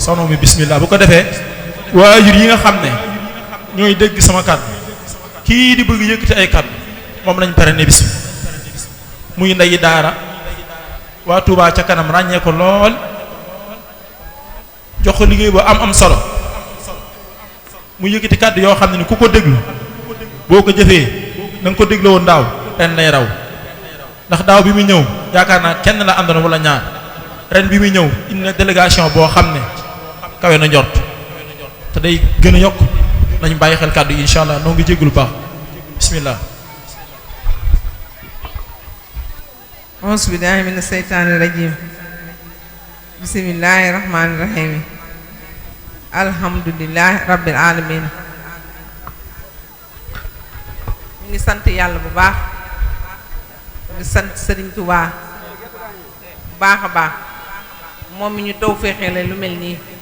soxna mi bismillah bu ko defee waajur yi nga xam ne ñooy dégg sama kàddu kii di bëgg yëkkati ay kàddu moom lañ pare ne bis muy ndeyi daara waa Touba ca kanam ràññee ko lool jox ko liggéey bu am solo mu yëkkati kàddu yoo xam ne ni ku ko déglu boo ko jëfee na nga ko dégloo woon daaw ren lay raw ndax daaw bi muy ñëw yaakaar naa kenn la àndoon wala ñaar ren bi muy ñëw indi na délégation boo xam ne kawe na njort te day gën a yokk nañ bàyyi xel kàddu yi incha allah noo ngi jéggulu baax bismillah auzu billahi mina seytaani rajim bismillahi rahmaani rahim alhamdulillahi rabbil alamin ñu ngi sant yàlla bu baax di sant Sëriñ Tuubaa bu baax a baax moom mi ñu taw féexee lu mel nii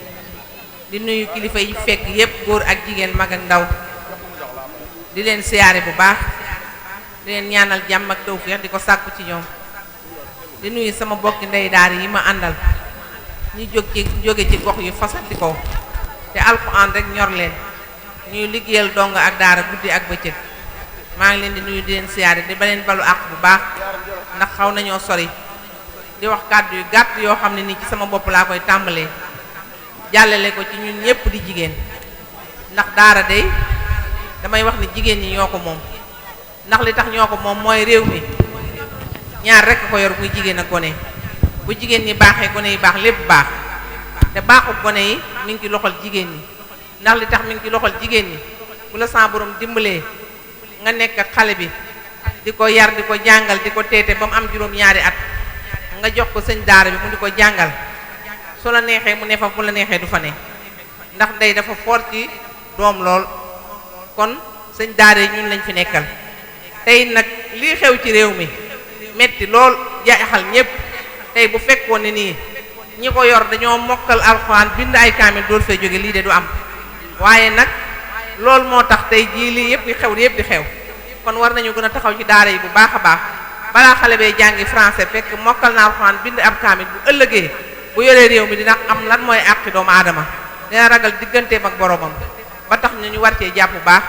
di nuyu kilifa yi fekk yépp góor ak jigéen mag ak ndaw di leen siyaare bu baax di leen ñaanal jàmm ak taw féex di ko sàkku ci ñoom di nuyu sama bokki ndey daara yi ma àndal ñu jóge ci gox yu fasanti ko te alxuraan rek ñor leen ñuy liggéeyal dong ak daara guddi ak bëccëg maa ngi leen di nuyu di leen siyaare di ba leen balu àq bu baax ndax xaw nañoo sori di wax kàddu yu gàtt yoo xam ne nii ci sama bopp laa koy tàmbalee jàllale ko ci ñun ñëpp di jigéen ndax daara day damay wax ni jigéen ñi ñoo ko moom ndax li tax ñoo ko moom mooy réew mi ñaar rekk ko yor muy jigéen ak gone bu jigéen ñi baaxee gone yi baax lépp baax te baaxu gone yi mi ngi ci loxol jigéen ñi ndax li tax mi ngi ci loxol jigéen ñi bu la sa borom dimbalee nga nekk ak xale bi di ko yar di ko jàngal di ko teete ba mu am juróom-ñaari at nga jox ko sëñ daara bi mu di ko jàngal su la neexee mu ne fa bu la neexee du fa ne ndax ndey dafa fort ci doom lool kon sëñ daara yi ñun lañ fi nekkal tey nag lii xew ci réew mi metti lool jaaxal ñépp tey bu fekkoon ne nii ñi ko yor dañoo mokkal alxuraan bind ay kaamil dool fee jóge lii de du am waaye nag loolu moo tax tey jii lii yëpp di xew kon war nañu gën a taxaw ci daara yi bu baax a baax balaa xale bee jàngi français fekk mokkal na alxuraan bind ab kaamil bu ëllëgee bu yoree réew mi dina am lan mooy àqi doomu aadama dina ragal digganteem ak boromam ba tax ñu war cee jàpp bu baax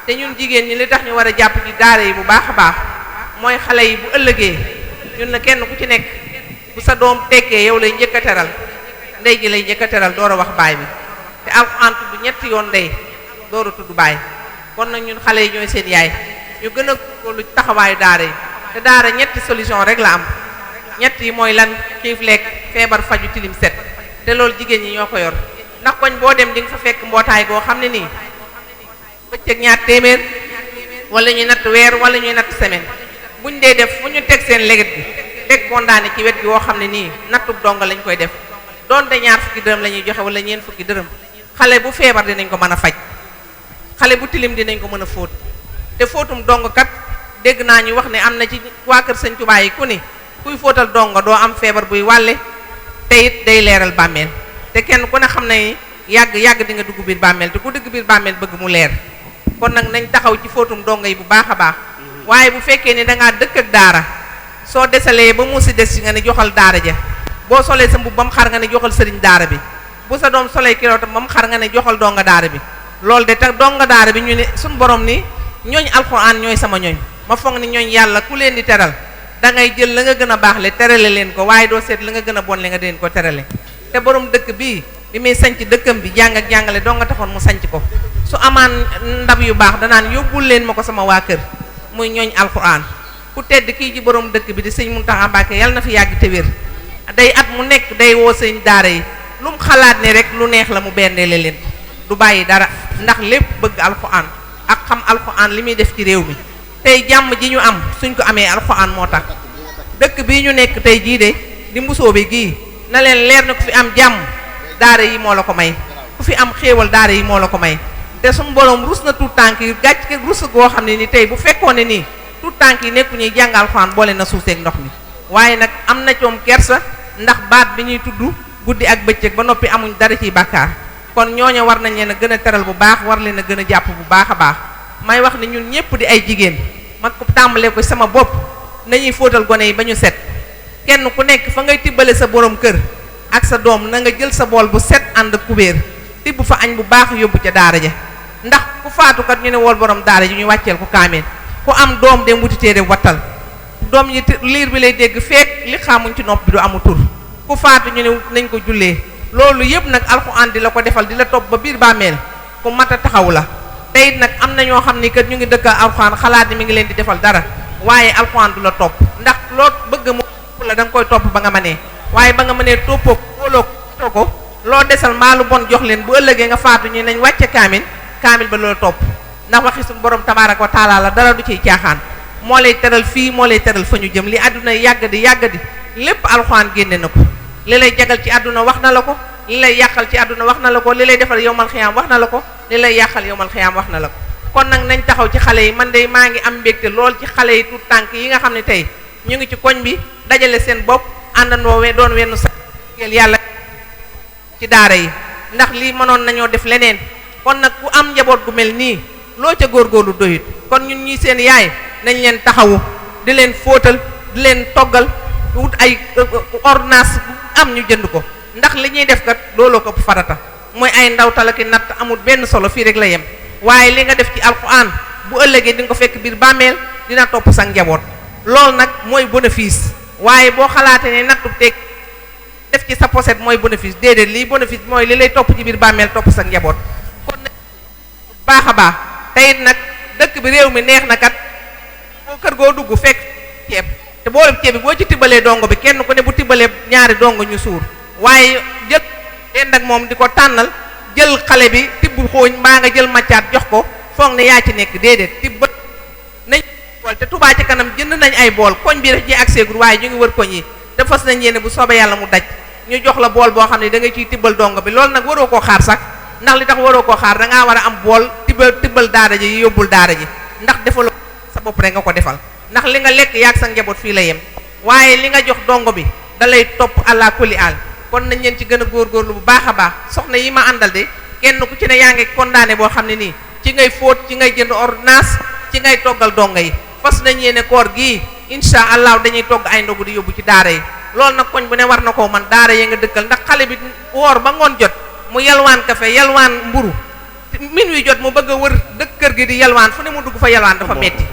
te ñun jigéen ñi li tax ñu war a jàpp ci daara yi bu baax a baax mooy xale yi bu ëllëgee ñun na kenn ku ci nekk bu sa doom tekkee yow lay njëkk a teral ndey ji lay njëkk a teral door a wax baay bi te alxuraan tudd ñetti yoon ndey door a tudd baay kon nag ñun xale yi ñooy seen yaay ñu gën a góorlu taxawaayu daara yi te daara ñetti solution rek la am ñett yi mooy lan xiif lekk feebar faju tilim set te loolu jigéen ñi ñoo ko yor ndax koñ boo dem di nga fa fekk mbootaay goo xam ne nii bëccëg ñaar téeméer wala ñuy natt weer wala ñuy natt semaine buñ dee def fu ñu teg seen leget bi teg kondaane ci wet gi woo xam ne nii nattub donga lañ koy def doonte ñaar fukki dërëm la ñuy joxe wala ñeent fukki dërëm xale bu feebar dinañ ko mën a faj xale bu tilim dinañ ko mën a fóot te fóotum dong kat dégg naa ñu wax ne am na ci waa kër Sëñ Tuubaa yi ku ni kuy fóotal donga doo am feebar buy wàlle te it day leeral bàmmeel te kenn ku ne xam ne yàgg di nga dugg biir bàmmeel te ku dugg biir bàmmeel bëgg mu leer kon nag nañ taxaw ci fóotum donga yi bu baax a baax waaye bu fekkee ni dangaa dëkk ak daara soo desalee ba mu si des ci nga ne joxal daara ja boo solee sa mbubb ba mu xar nga ne joxal sëriñ daara bi bu sa doom solee kilootam ba mu xar nga ne joxal donga daara bi loolu de te donga daara bi ñu ne suñ borom ni ñooñ alxuraan ñooy sama ñooñ ma foog ni ñooñ yàlla ku leen di teral da ngay jël la nga gën a baax le terale leen ko waaye doo seet la nga gën a bon le nga deen ko terale te borom dëkk bii bi muy sanc dëkkam bi jàng ak jàngale doo nga taxoon mu sanc ko su amaan ndab yu baax danaan yóbbul leen ma ko sama waa kër muy ñooñ alxuraan ku tedd kii ci borom dëkk bi di sëñ Muntaxa Mbàkke yàlla na fi yàgg te wér day at mu nekk day woo sëñ daara yi lu mu xalaat ne rek lu neex la mu bendeele leen du bàyyi dara ndax lépp bëgg alxuraan ak xam alxuraan li muy def ci réew mi tey jàmm ji ñu am suñ ko amee alxuraan moo tax dëkk bii ñu nekk tey jii de di mbusoo bi gii na leen leer na ku fi am jàmm daara yi moo la ko may ku fi am xéewal daara yi moo la ko may te suñu borom rus na tuut tànk yi gàcc ke rus goo xam ne ni tey bu fekkoon ne nii tuut tànk yi nekku ñuy jàng alxuraan boole na suuf seeg ndox mi waaye nag am na coom kersa ndax baat bi ñuy tudd guddi ak bëccëg ba noppi amuñ dara ciy bàkkaar kon ñooña war nañ leen a gën a teral bu baax war leen a gën a jàpp bu baax a baax may wax ne ñun ñëpp di ay jigéen ma ko tàmbalee ko sama bopp nañuy fóotal gone yi ba ñu set kenn ku nekk fa ngay tibbale sa borom kër ak sa doom na nga jël sa bool bu set ànd kubéer tibb fa añ bu baax yóbbu ca daara ja ndax ku faatukat ñu ne wool borom daara ji ñu wàcceel ko kaameel ku am doom dem wuti téere wattal doom yi liir bi lay dégg feek li xamuñ ci nopp bi du amu tur ku faatu ñu ne nañ ko jullee loolu yëpp nag alxuraan di la ko defal di la topp ba biir bàmmeel ku mat a taxaw la te it nag am na ñoo xam ni kat ñu ngi dëkk alxuraan xalaat ni mi ngi leen di defal dara waaye alxuraan du la topp ndax loo bëgg mu la da nga koy topp ba nga mënee waaye ba nga mënee toppoo wóoloo ko loo desal maalu bon jox leen bu ëllëgee nga faatu ñu nañ wàcce kaamil ba loola topp ndax waxi suñu borom tabaaraka wa taala la dara du ciy caaxaan moo lay teral fii moo lay teral fa ñu jëm li àdduna yàgg di lépp alxuraan génne na ko li lay jagal ci àdduna wax na la ko li lay yàqal ci àdduna wax na la ko li lay defal yowmal xiyaam wax na la ko li lay yàqal yowmal xiyaam wax na la ko kon nag nañ taxaw ci xale yi man de maa ngi am mbégte lool ci xale yi tuut tànk yi nga xam ne tey ñu ngi ci koñ bi dajale seen bopp àndandoo doon wenn sa yàlla ci daara yi ndax lii mënoon nañoo def leneen kon nag ku am njaboot gu mel nii loo ca góorgóorlu doyut kon ñun ñi seen yaay nañ leen taxawu di leen fóotal di leen toggal wut ay ordonnance am ñu jënd ko ndax li ñuy def kat looloo ko farata mooy ay ndaw talaki natt amul benn solo fii rek la yem waaye li nga def ci alxuraan bu ëllëgee di nga ko fekk biir bàmmeel dina topp sa njaboot loolu nag mooy bénéfice waaye boo xalaatee ne nattu teg def ci sa poset mooy bénéfice déedéet lii bénéfice mooy li lay topp ci biir bàmmeel topp sa njaboot kon nag baax a baax te it nag dëkk bi réew mi neex na kat boo kër goo dugg fekk ceeb te boolem ceeb bi boo ci tibbalee dongo bi kenn ku ne bu tibbalee ñaari dongo ñu suur waaye jël leen nag moom di ko tànnal jël xale bi tibb xooñ mbaa nga jël maccaat jox ko foog ne yaa ci nekk déedéet tibb nañ bool te Touba ci kanam jënd nañ ay bool koñ bi rek ci accès gur waaye ñu ngi wër koñ yi te fas nañ yéene bu soobee yàlla mu daj ñu jox la bool boo xam ne da nga ciy tibbal dongo bi loolu nag waroo koo xaar sax ndax li tax waroo koo xaar da ngaa war a am bool tibbal daara ji yóbbul daara ji ndax defaloo sa bopp rek nga ko defal ndax li nga lekk yaag sa njaboot fii la yem waaye li nga jox dongo bi da lay topp àla kulli àll kon nañ leen ci gën a góorgóorlu bu baax a baax soxna yi ma àndal de kenn ku ci ne yaa ngi condamné boo xam ne nii ci ngay fóot ci ngay jënd ordonnance ci ngay toggal dongo yi fas nañ yéene koor gii insha allah dañuy togg ay ndogu di yóbbu ci daara yi loolu nag koñ bu ne war na koo man daara yi nga dëkkal ndax xale bi woor ba ngoon jot mu yalwaan kafe yalwaan mburu min wi jot mu bëgg a wër dëkk kër gi di yalwaan fu ne mu dugg fa yalwaan dafa metti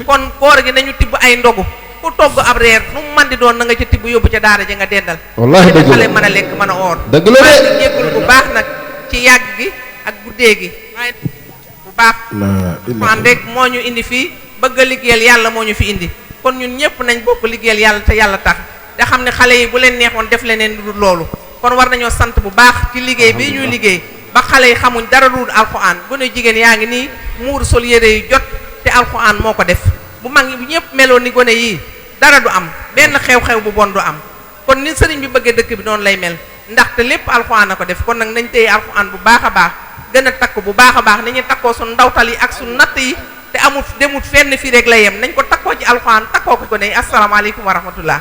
kon koor gi nañu tibb ay ndogu ku togg ab reer nu mu man di doon na nga ca tibb yóbbu ca daara ji nga dendal wallaahi dëgg la xale mën a lekk mën a oor dëgg la maa ngi jéggul bu baax nag ci yàgg gi ak guddee gi waaye bu baax man rek moo ñu indi fii bëgg a liggéeyal yàlla moo ñu fi indi kon ñun ñëpp nañ bokk liggéeyal yàlla te yàlla tax te xam ne xale yi bu leen neexoon def leneen lu dul loolu kon war nañoo sant bu baax ci liggéey bi ñuy liggéey ba xale yi xamuñ dara lu dul alxuraan gone jigéen yaa ngi nii muur sol yére yu jot te alxuraan moo ko def bu mag ñi ñëpp meloon ni gone yii dara du am benn xew-xew bu bon du am kon ni sëriñ bi bëggee dëkk bi noonu lay mel ndaxte lépp alxuraan a ko def kon nag nañ téye alxuraan bu baax a baax gën a takk bu baax a baax ni ñu takkoo suñ ndawtal yi ak suñ natt yi te amul demut fenn fii rek la yem nañ ko takkoo ci alxuraan takkoo ko gone yi asalaamaaleykum wa rahmatullah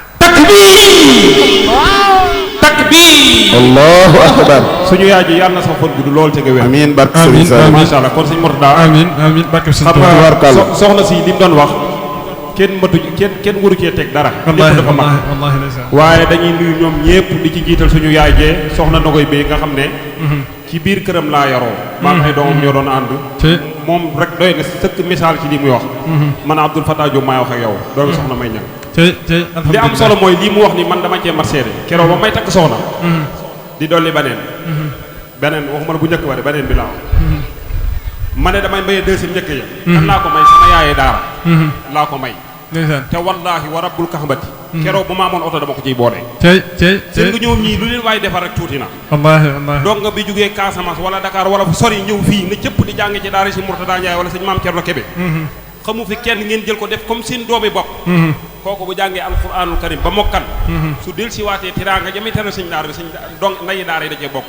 takbir allahu akbar suñu yaay ji yàlla na sa xol gudd lool te nga wér amiin barke Sëriñ Saliou macha allah kon suñu Murtada amiin barke xam nga soxna si li mu doon wax kenn waru cee teg dara lépp dafa mag waaye dañuy nuyu ñoom ñépp di ci jiital suñu yaay jee soxna Nogoy Bey nga xam ne ci biir këram laa yaroo maa ngi ay doomam ñoo doon ànd moom rek doy na sëkk misaal ci li muy wax man Abdoul Fatah Diop maay wax ak yow doomi soxna may ñang li am solo mooy lii mu wax ni man dama cee marseede keroog ba may takk soxna di dolli beneen waxuma la bu njëkk ba de beneen bi laa wax ma ne damay maye deuxième njëkk ya kan laa ko may sama yaayee daara laa ko may te wallaahi wa rabbul kaxbati keroog bu ma amoon oto dama ko ciy boole seen nga ñoom ñii lu leen waaye defar rek tuuti na donc nga bi jógee Casamance wala Dakar wala fu sori ñëw fii nga cëpp di jànge ci daara si Murtada Ndiaye wala sëñ Maam Cerno Kebe xamu fi kenn ngeen jël ko def comme seen doomi bopp kooku bu jàngee alquranul karim ba mokkan su del si waatee tiraanga jami tere sëñ daara bi sëñ donc ndayi daara yi da cee bokk